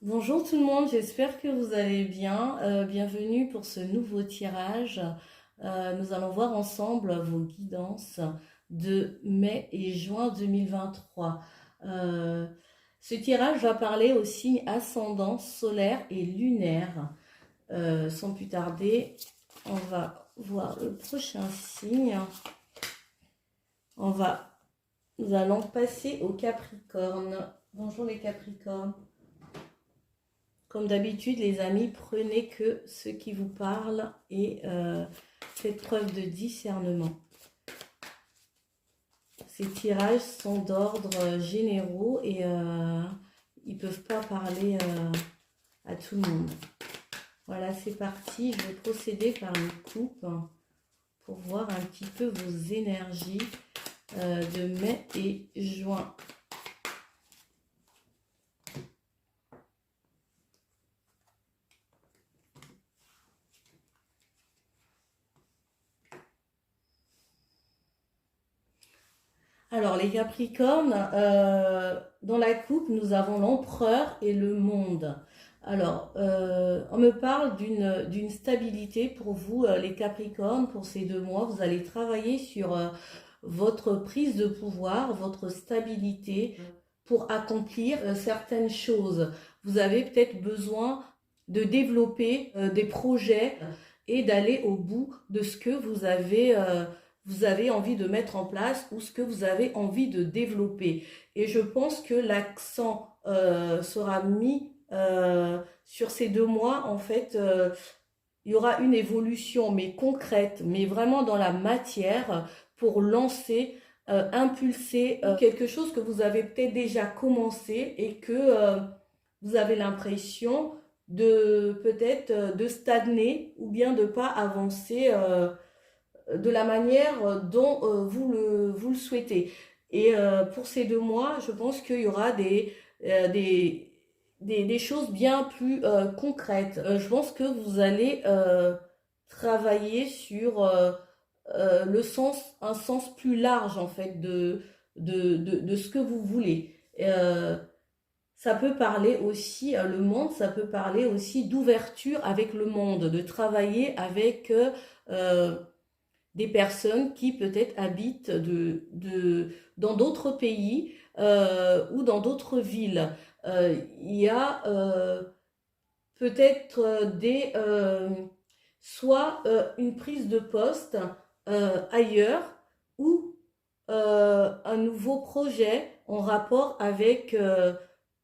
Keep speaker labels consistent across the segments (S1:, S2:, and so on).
S1: Bonjour tout le monde, j'espère que vous allez bien. Bienvenue pour ce nouveau tirage. Nous allons voir ensemble vos guidances de mai et juin 2023. Euh, Ce tirage va parler aux signes ascendants, solaires et lunaires. Sans plus tarder, on va voir le prochain signe. Nous allons passer au Capricorne. Bonjour les Capricornes. Comme d'habitude, les amis, prenez que ce qui vous parle et faites preuve de discernement. Ces tirages sont d'ordre généraux et ils ne peuvent pas parler à tout le monde. Voilà, c'est parti. Je vais procéder par une coupe pour voir un petit peu vos énergies de mai et juin. Alors, les Capricornes, dans la coupe, nous avons l'empereur et le monde. Alors, on me parle d'une stabilité pour vous, les Capricornes, pour ces 2 mois. Vous allez travailler sur votre prise de pouvoir, votre stabilité pour accomplir certaines choses. Vous avez peut-être besoin de développer des projets et d'aller au bout de ce que vous avez envie de mettre en place ou ce que vous avez envie de développer. Et je pense que l'accent sera mis sur ces 2 mois. En fait, il y aura une évolution, mais concrète, mais vraiment dans la matière pour lancer, impulser quelque chose que vous avez peut-être déjà commencé et que vous avez l'impression de peut-être de stagner ou bien de pas avancer de la manière dont vous le souhaitez. Et pour ces 2 mois, je pense qu'il y aura des choses bien plus concrètes. Je pense que vous allez travailler sur un sens plus large en fait de ce que vous voulez. Ça peut parler aussi, le monde, ça peut parler aussi d'ouverture avec le monde, de travailler avec des personnes qui peut-être habitent dans d'autres pays ou dans d'autres villes. Il y a peut-être soit une prise de poste ailleurs ou un nouveau projet en rapport avec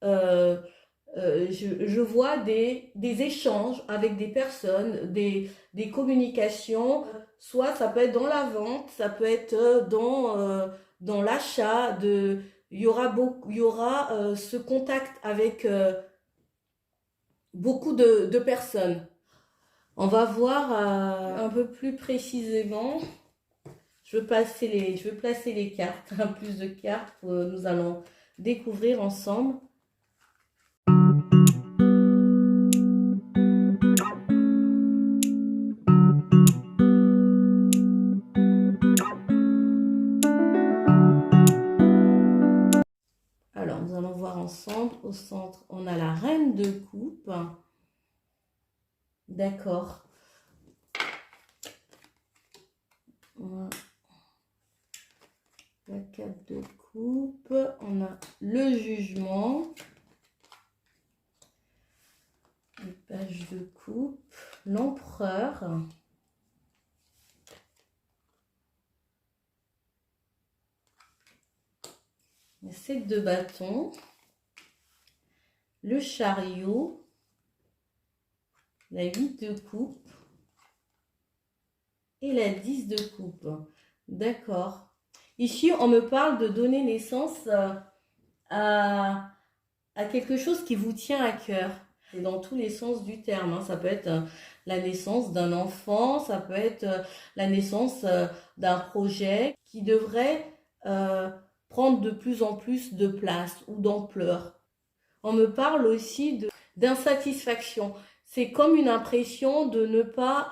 S1: je vois des échanges avec des personnes, des communications, soit ça peut être dans la vente, ça peut être dans l'achat, il y aura ce contact avec beaucoup de personnes. On va voir un peu plus précisément. Je vais placer les cartes, un plus de cartes que nous allons découvrir ensemble. Alors, nous allons voir ensemble. Au centre, on a la reine de coupe. D'accord. La 4 de coupe. On a le jugement. Le page de coupe. L'empereur. Le 7 de bâton. Le chariot. La 8 de coupe. Et la 10 de coupe. D'accord. Ici, on me parle de donner naissance à quelque chose qui vous tient à cœur. C'est dans tous les sens du terme. Hein. Ça peut être la naissance d'un enfant, ça peut être la naissance d'un projet qui devrait prendre de plus en plus de place ou d'ampleur. On me parle aussi d'insatisfaction. C'est comme une impression de ne pas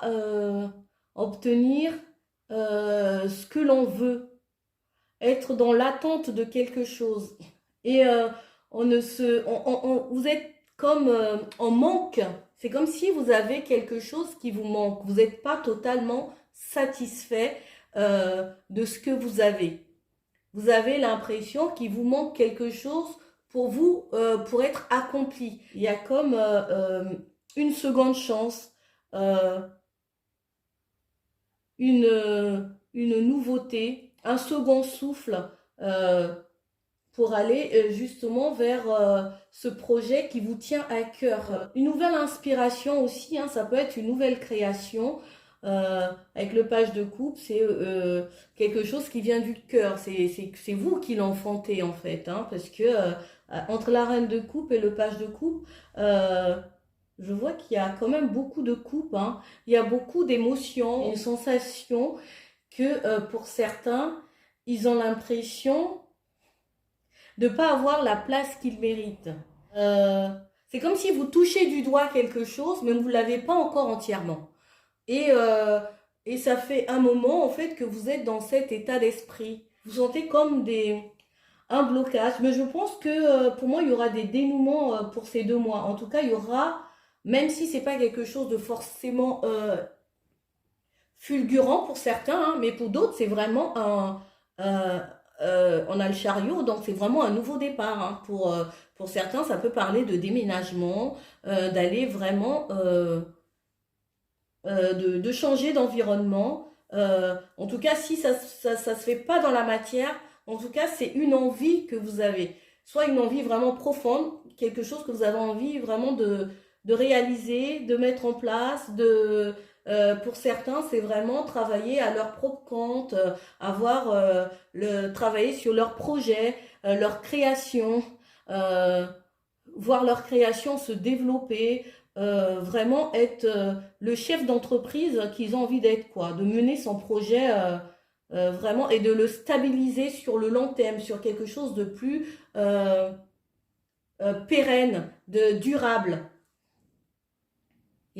S1: obtenir ce que l'on veut, être dans l'attente de quelque chose. Et vous êtes comme en manque. C'est comme si vous avez quelque chose qui vous manque. Vous n'êtes pas totalement satisfait de ce que vous avez. Vous avez l'impression qu'il vous manque quelque chose pour vous, pour être accompli. Il y a comme une seconde chance, euh, une nouveauté, un second souffle pour aller justement vers ce projet qui vous tient à cœur. Une nouvelle inspiration aussi, hein, ça peut être une nouvelle création. Avec le page de coupe, c'est quelque chose qui vient du cœur. C'est vous qui l'enfantez en fait, hein, parce que entre la reine de coupe et le page de coupe, je vois qu'il y a quand même beaucoup de coupes, hein. Il y a beaucoup d'émotions, une sensation que pour certains, ils ont l'impression de ne pas avoir la place qu'ils méritent. Euh, c'est comme si vous touchez du doigt quelque chose, mais vous ne l'avez pas encore entièrement. Et, euh, et ça fait un moment, en fait, que vous êtes dans cet état d'esprit. Vous sentez comme un blocage. Mais je pense que pour moi, il y aura des dénouements pour ces 2 mois. En tout cas, il y aura, même si c'est pas quelque chose de forcément fulgurant pour certains, hein, mais pour d'autres, c'est vraiment on a le chariot, donc c'est vraiment un nouveau départ, hein. Pour certains, ça peut parler de déménagement, d'aller vraiment, de changer d'environnement. En tout cas, si ça se fait pas dans la matière, en tout cas, c'est une envie que vous avez. Soit une envie vraiment profonde, quelque chose que vous avez envie vraiment de réaliser, de mettre en place, pour certains, c'est vraiment travailler à leur propre compte, travailler sur leur projet, leur création, euh, voir leur création se développer, vraiment être le chef d'entreprise qu'ils ont envie d'être, quoi, de mener son projet vraiment et de le stabiliser sur le long terme, sur quelque chose de plus pérenne, de durable.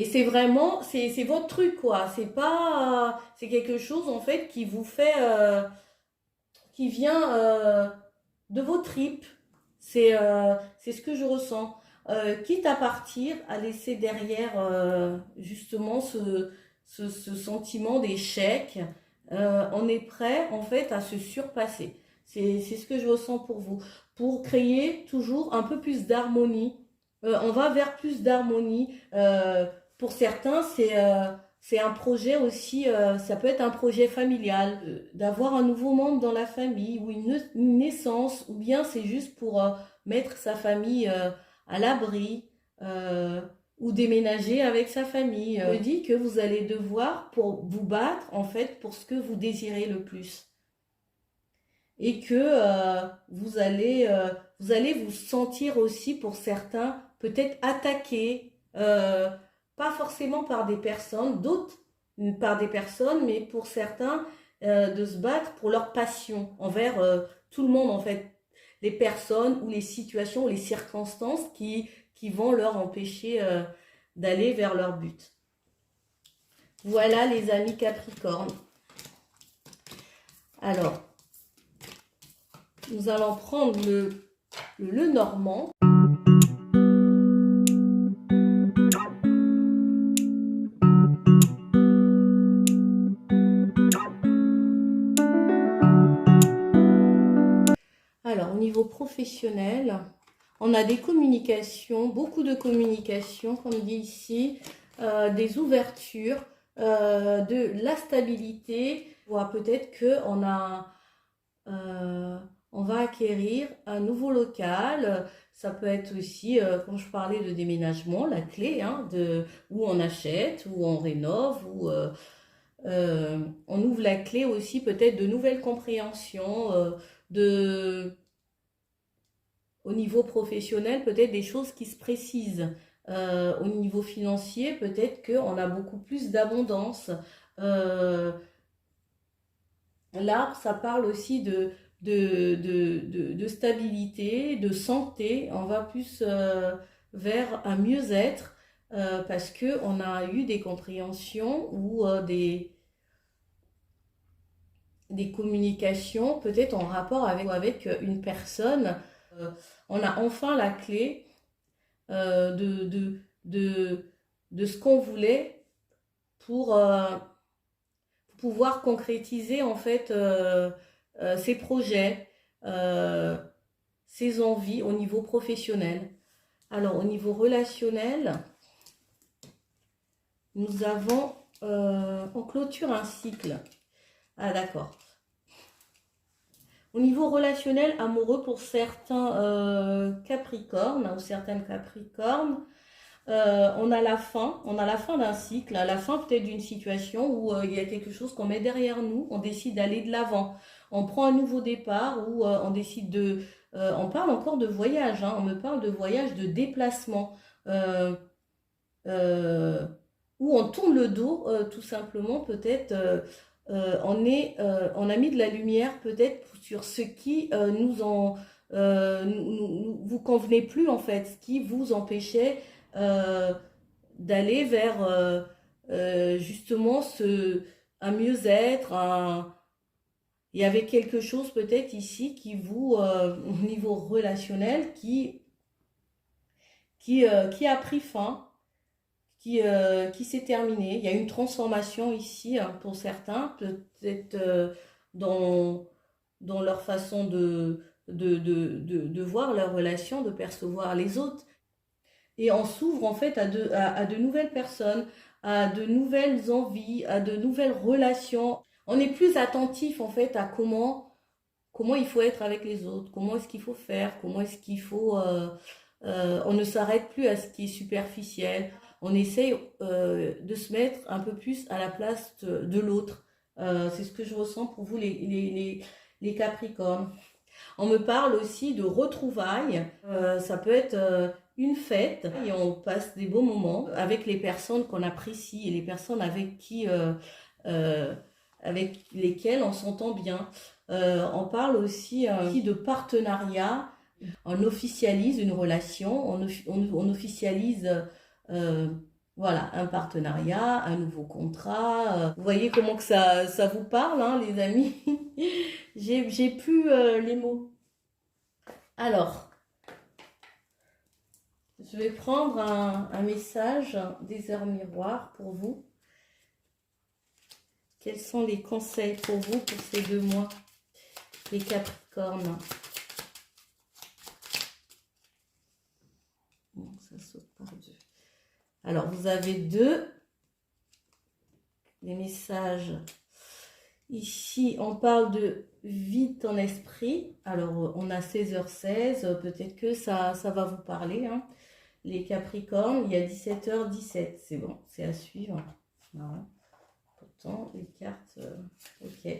S1: Et c'est vraiment, c'est votre truc, quoi. C'est pas, c'est quelque chose, en fait, qui vous fait, qui vient de vos tripes. C'est ce que je ressens. Quitte à partir, à laisser derrière, justement, ce sentiment d'échec, on est prêt, en fait, à se surpasser. C'est ce que je ressens pour vous. Pour créer toujours un peu plus d'harmonie. On va vers plus d'harmonie. Pour certains, c'est un projet aussi, ça peut être un projet familial, d'avoir un nouveau membre dans la famille ou une naissance, ou bien c'est juste pour mettre sa famille à l'abri ou déménager avec sa famille. Je dis que vous allez devoir pour vous battre en fait pour ce que vous désirez le plus et que vous allez vous sentir aussi pour certains peut-être attaqué, pas forcément par des personnes, d'autres par des personnes, mais pour certains de se battre pour leur passion envers tout le monde en fait, les personnes ou les situations ou les circonstances qui vont leur empêcher d'aller vers leur but. Voilà les amis Capricorne. Alors, nous allons prendre le normand. Alors, au niveau professionnel, on a des communications, beaucoup de communications, comme dit ici, des ouvertures, de la stabilité. Peut-être qu'on a... on va acquérir un nouveau local. Ça peut être aussi, quand je parlais de déménagement, la clé, hein, où on achète, où on rénove, où on ouvre la clé aussi peut-être de nouvelles compréhensions, au niveau professionnel, peut-être des choses qui se précisent. Au niveau financier, peut-être qu'on a beaucoup plus d'abondance. Euh, Là, ça parle aussi de stabilité, de santé. On va plus vers un mieux-être parce qu'on a eu des compréhensions ou des communications peut-être en rapport avec une personne. On a enfin la clé de ce qu'on voulait pour pouvoir concrétiser en fait ses projets, ses envies au niveau professionnel. Alors au niveau relationnel, nous avons, on clôture un cycle. Ah d'accord. Au niveau relationnel, amoureux pour certains Capricornes ou certaines Capricornes, on a la fin d'un cycle, à la fin peut-être d'une situation où il y a quelque chose qu'on met derrière nous, on décide d'aller de l'avant, on prend un nouveau départ ou on décide de, on parle encore de voyage, hein, on me parle de voyage, de déplacement, euh, euh, où on tourne le dos tout simplement, peut-être on a mis de la lumière peut-être sur ce qui vous convenait plus en fait, ce qui vous empêchait euh, d'aller vers justement un mieux-être, il y avait quelque chose peut-être ici qui vous, au niveau relationnel, qui a pris fin, qui s'est terminé. Il y a une transformation ici hein, pour certains, peut-être dans leur façon de voir leurs relations, de percevoir les autres. Et on s'ouvre en fait à de nouvelles personnes, à de nouvelles envies, à de nouvelles relations. On est plus attentif en fait à comment il faut être avec les autres, comment est-ce qu'il faut faire, comment est-ce qu'il faut... on ne s'arrête plus à ce qui est superficiel. On essaye de se mettre un peu plus à la place de l'autre. C'est ce que je ressens pour vous les Capricornes. On me parle aussi de retrouvailles. Ça peut être une fête et on passe des beaux moments avec les personnes qu'on apprécie et les personnes avec lesquelles on s'entend bien. On parle aussi de partenariat. On officialise une relation, on officialise voilà, un partenariat, un nouveau contrat. Vous voyez comment que ça vous parle, hein, les amis. J'ai plus les mots. Alors, je vais prendre un message des heures miroirs pour vous. Quels sont les conseils pour vous pour ces 2 mois, les Capricornes? Bon, ça saute par 2. Alors, vous avez les messages. Ici, on parle de vide ton esprit. Alors, on a 16h16. Peut-être que ça va vous parler. Hein. Les Capricornes, il y a 17h17. C'est bon, c'est à suivre. Voilà. Pourtant, les cartes... ok.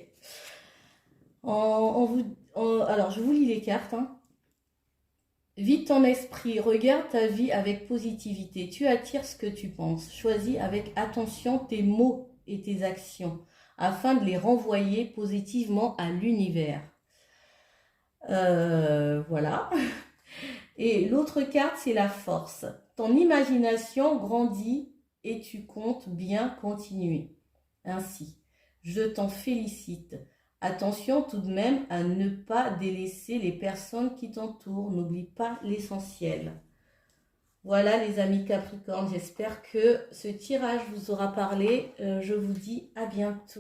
S1: Alors, je vous lis les cartes. Hein. Vide ton esprit, regarde ta vie avec positivité. Tu attires ce que tu penses. Choisis avec attention tes mots et tes actions afin de les renvoyer positivement à l'univers. Voilà. Et l'autre carte, c'est la force. Ton imagination grandit et tu comptes bien continuer. Ainsi, je t'en félicite. Attention tout de même à ne pas délaisser les personnes qui t'entourent. N'oublie pas l'essentiel. Voilà les amis Capricorne, j'espère que ce tirage vous aura parlé. Je vous dis à bientôt.